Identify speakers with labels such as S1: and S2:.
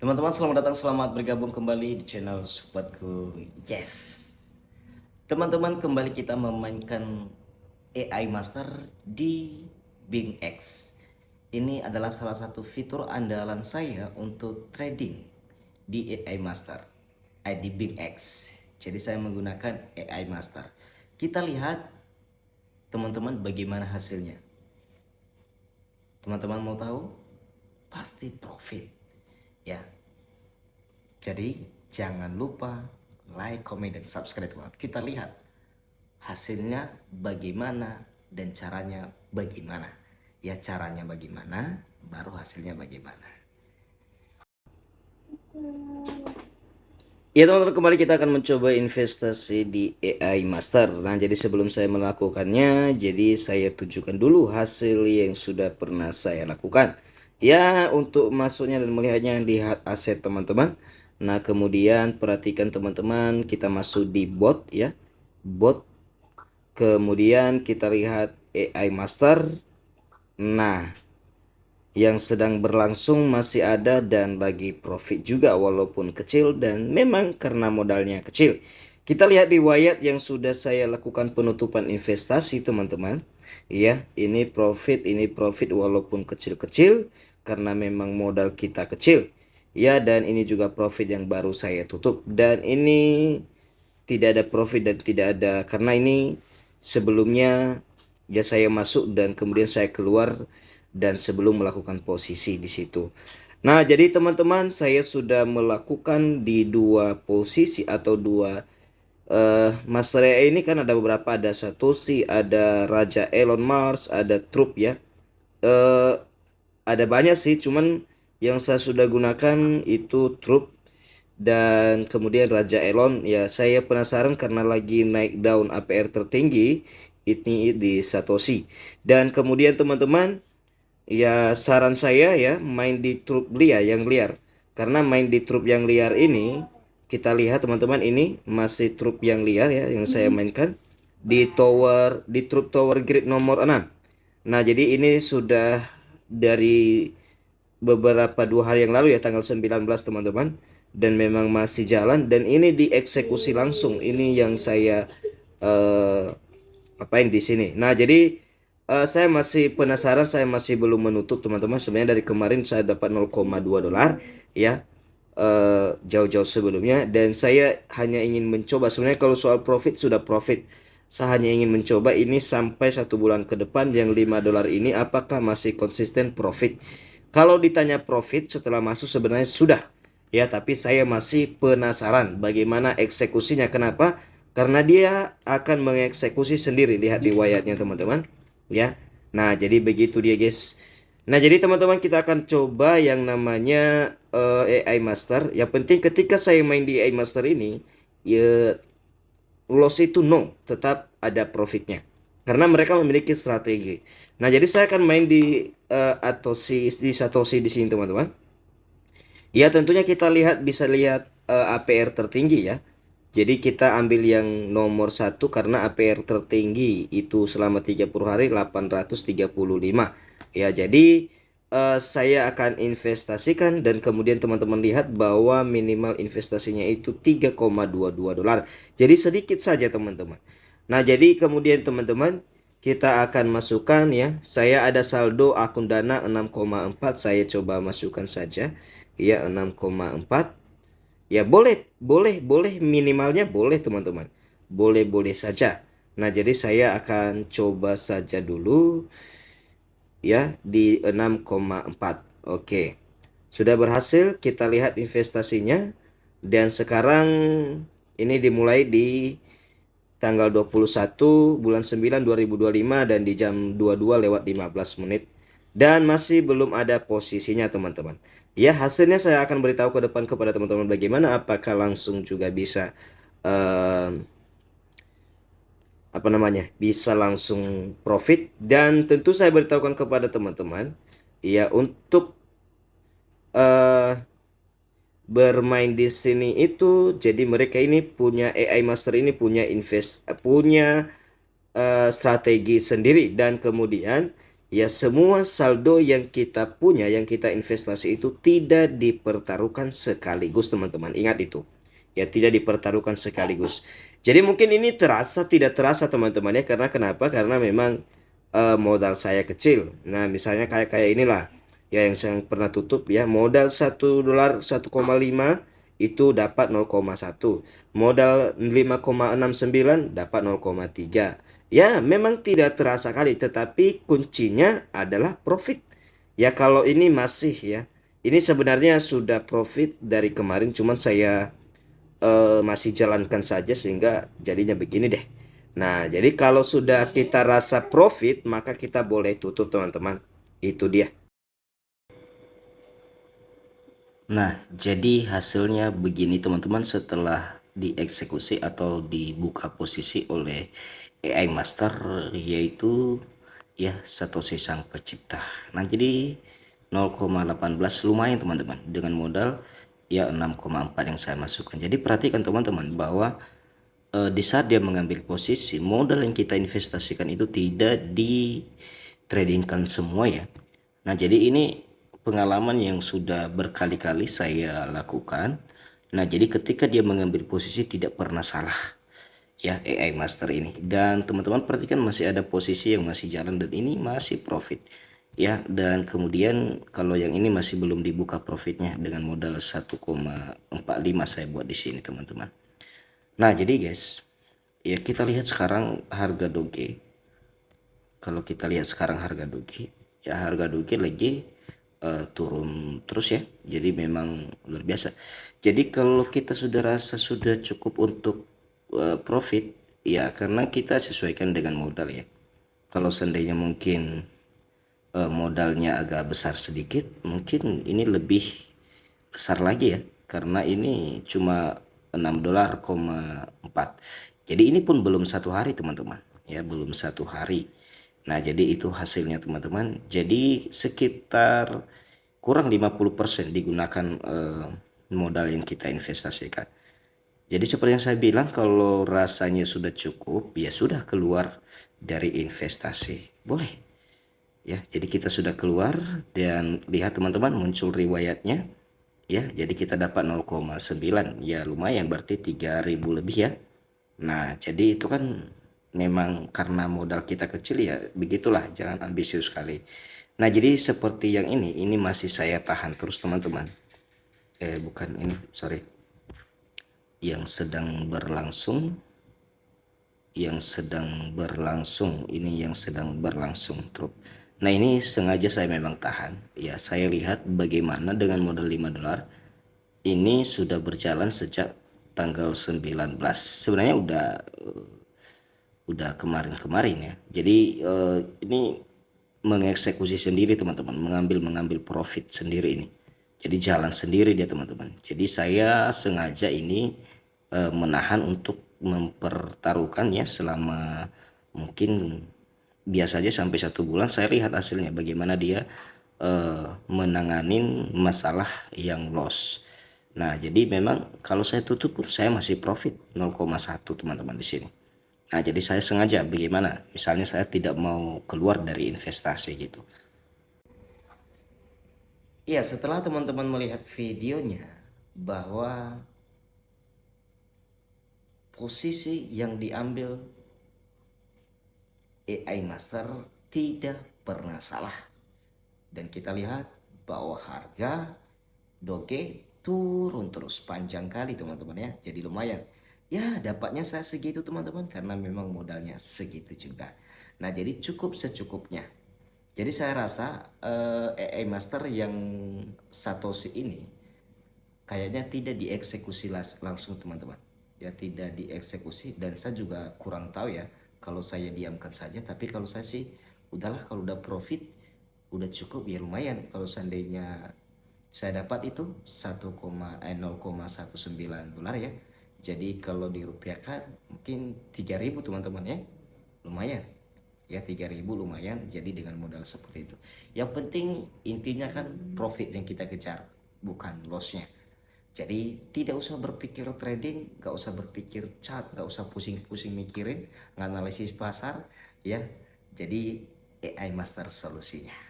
S1: Teman-teman selamat datang, selamat bergabung kembali di channel Sobatku. Yes. Teman-teman, kembali kita memainkan AI Master di Bing X. Ini adalah salah satu fitur andalan saya untuk trading di AI Master, di Bing X. Jadi saya menggunakan AI Master. Kita lihat teman-teman bagaimana hasilnya. Teman-teman mau tahu? Pasti profit. Ya, jadi jangan lupa like, comment, dan subscribe. Kita lihat hasilnya bagaimana dan caranya bagaimana. Ya, caranya bagaimana, baru hasilnya bagaimana. Ya teman-teman, kembali kita akan mencoba investasi di AI Master. Nah, jadi sebelum saya melakukannya, jadi saya tunjukkan dulu hasil yang sudah pernah saya lakukan. Ya, untuk masuknya dan melihatnya, lihat aset teman-teman. Nah, kemudian perhatikan teman-teman, kita masuk di bot ya. Bot. Kemudian kita lihat AI Master. Nah, yang sedang berlangsung masih ada dan lagi profit juga walaupun kecil, dan memang karena modalnya kecil. Kita lihat riwayat yang sudah saya lakukan penutupan investasi teman-teman. Ya, ini profit walaupun kecil-kecil karena memang modal kita kecil. Ya, dan ini juga profit yang baru saya tutup, dan ini tidak ada profit dan tidak ada karena ini sebelumnya ya saya masuk dan kemudian saya keluar dan sebelum melakukan posisi di situ. Nah, jadi teman-teman, saya sudah melakukan di dua posisi atau dua Master AI ini kan ada beberapa, ada Satoshi, ada Raja Elon Musk, ada Trup ya. eh ada banyak sih, cuman yang saya sudah gunakan itu Trup dan kemudian Raja Elon. Ya, saya penasaran karena lagi naik daun APR tertinggi ini di Satoshi. Dan kemudian teman-teman, ya saran saya ya main di trup liar yang liar. Karena main di trup yang liar ini, kita lihat teman-teman, ini masih trup yang liar ya yang saya mainkan di trup tower grid nomor 6. Nah, jadi ini sudah dari beberapa 2 hari yang lalu ya, tanggal 19 teman-teman, dan memang masih jalan dan ini dieksekusi langsung. Ini yang saya eh, apain di sini. Nah, jadi saya masih penasaran, saya masih belum menutup teman-teman. Sebenarnya dari kemarin saya dapat 0,2 dolar ya, jauh-jauh sebelumnya, dan saya hanya ingin mencoba. Sebenarnya kalau soal profit sudah profit, saya hanya ingin mencoba ini sampai 1 bulan ke depan yang 5 dolar ini apakah masih konsisten profit. Kalau ditanya profit setelah masuk, sebenarnya sudah ya, tapi saya masih penasaran bagaimana eksekusinya. Kenapa? Karena dia akan mengeksekusi sendiri. Lihat riwayatnya teman-teman ya. Nah, jadi begitu dia guys. Nah, jadi teman-teman, kita akan coba yang namanya AI Master. Yang penting ketika saya main di AI Master ini, ya loss itu no, tetap ada profitnya. Karena mereka memiliki strategi. Nah, jadi saya akan main di di Satoshi di sini teman-teman. Ya, tentunya kita bisa lihat APR tertinggi ya. Jadi kita ambil yang nomor satu karena APR tertinggi itu selama 30 hari 835. Ya, jadi saya akan investasikan dan kemudian teman-teman lihat bahwa minimal investasinya itu 3,22 dolar. Jadi sedikit saja teman-teman. Nah, jadi kemudian teman-teman, kita akan masukkan ya. Saya ada saldo akun Dana 6,4, saya coba masukkan saja. Ya, 6,4. Ya, boleh, boleh, boleh, minimalnya boleh teman-teman. Boleh-boleh saja. Nah, jadi saya akan coba saja dulu ya di 6,4. Oke. Sudah berhasil, kita lihat investasinya. Dan sekarang ini dimulai di tanggal 21 bulan 9 2025 dan di jam 22:15. Dan masih belum ada posisinya teman-teman. Ya, hasilnya saya akan beritahu ke depan kepada teman-teman bagaimana, apakah langsung juga bisa eh, apa namanya, bisa langsung profit. Dan tentu saya beritahukan kepada teman-teman ya, untuk eh, bermain di sini itu, jadi mereka ini punya AI Master ini punya strategi sendiri, dan kemudian Ya, semua saldo yang kita punya, yang kita investasi itu tidak dipertaruhkan sekaligus, teman-teman. Ingat itu. Ya, tidak dipertaruhkan sekaligus. Jadi mungkin ini tidak terasa, teman-teman ya. Karena kenapa? Karena memang modal saya kecil. Nah, misalnya kayak inilah. Ya, yang saya pernah tutup ya. Modal $1 1,5 itu dapat 0,1. Modal 5,69 dapat 0,3. Ya, memang tidak terasa kali, tetapi kuncinya adalah profit. Ya, kalau ini masih ya. Ini sebenarnya sudah profit dari kemarin, cuman saya masih jalankan saja sehingga jadinya begini deh. Nah, jadi kalau sudah kita rasa profit, maka kita boleh tutup, teman-teman. Itu dia. Nah, jadi hasilnya begini teman-teman setelah dieksekusi atau dibuka posisi oleh AI Master, yaitu ya Satoshi Sang Pencipta. Nah, jadi 0,18 lumayan teman-teman dengan modal ya 6,4 yang saya masukkan. Jadi perhatikan teman-teman bahwa di saat dia mengambil posisi, modal yang kita investasikan itu tidak di tradingkan semua ya. Nah, jadi ini pengalaman yang sudah berkali-kali saya lakukan. Nah, jadi ketika dia mengambil posisi tidak pernah salah ya AI Master ini. Dan teman-teman perhatikan masih ada posisi yang masih jalan dan ini masih profit ya. Dan kemudian kalau yang ini masih belum dibuka profitnya dengan modal 1,45 saya buat di sini teman-teman. Nah, jadi guys, ya kita lihat sekarang harga Doge. Kalau kita lihat sekarang harga Doge, ya harga Doge lagi turun terus ya. Jadi memang luar biasa. Jadi kalau kita sudah rasa sudah cukup untuk profit, ya karena kita sesuaikan dengan modal ya. Kalau seandainya mungkin modalnya agak besar sedikit, mungkin ini lebih besar lagi ya, karena ini cuma $6,4. Jadi ini pun belum satu hari teman-teman ya, belum satu hari. Nah, jadi itu hasilnya teman-teman. Jadi sekitar kurang 50% digunakan modal yang kita investasikan. Jadi seperti yang saya bilang, kalau rasanya sudah cukup ya sudah keluar dari investasi boleh ya. Jadi kita sudah keluar dan lihat teman-teman muncul riwayatnya ya. Jadi kita dapat 0,9 ya, lumayan berarti 3.000 lebih ya. Nah, jadi itu kan memang karena modal kita kecil ya, begitulah, jangan ambisius sekali. Nah, jadi seperti yang ini masih saya tahan terus teman-teman. Bukan ini, sorry. Ini yang sedang berlangsung truk. Nah, ini sengaja saya memang tahan. Ya, saya lihat bagaimana dengan modal $5 ini sudah berjalan sejak tanggal 19. Sebenarnya udah kemarin-kemarin ya. Jadi ini mengeksekusi sendiri teman-teman, mengambil profit sendiri ini. Jadi jalan sendiri dia teman-teman. Jadi saya sengaja ini menahan untuk mempertaruhkan ya selama mungkin biasa aja sampai 1 bulan. Saya lihat hasilnya bagaimana dia menanganin masalah yang loss. Nah, jadi memang kalau saya tutup pun saya masih profit 0,1 teman-teman di sini. Nah, jadi saya sengaja bagaimana? Misalnya saya tidak mau keluar dari investasi gitu. Iya, setelah teman-teman melihat videonya bahwa posisi yang diambil AI Master tidak pernah salah. Dan kita lihat bahwa harga Doge turun terus panjang kali teman-teman ya. Jadi lumayan. Ya, dapatnya saya segitu teman-teman karena memang modalnya segitu juga. Nah, jadi cukup secukupnya. Jadi saya rasa AI Master yang Satoshi ini kayaknya tidak dieksekusi langsung teman-teman. Ya, tidak dieksekusi dan saya juga kurang tahu ya kalau saya diamkan saja. Tapi kalau saya sih udahlah, kalau udah profit udah cukup ya, lumayan. Kalau seandainya saya dapat itu 0,19 dolar ya. Jadi kalau dirupiahkan mungkin 3.000 teman-teman ya. Lumayan. Ya 3.000 lumayan, jadi dengan modal seperti itu. Yang penting intinya kan profit yang kita kejar, bukan lossnya. Jadi tidak usah berpikir trading, gak usah berpikir chart, gak usah pusing-pusing mikirin nganalisis pasar ya. Jadi AI Master solusinya.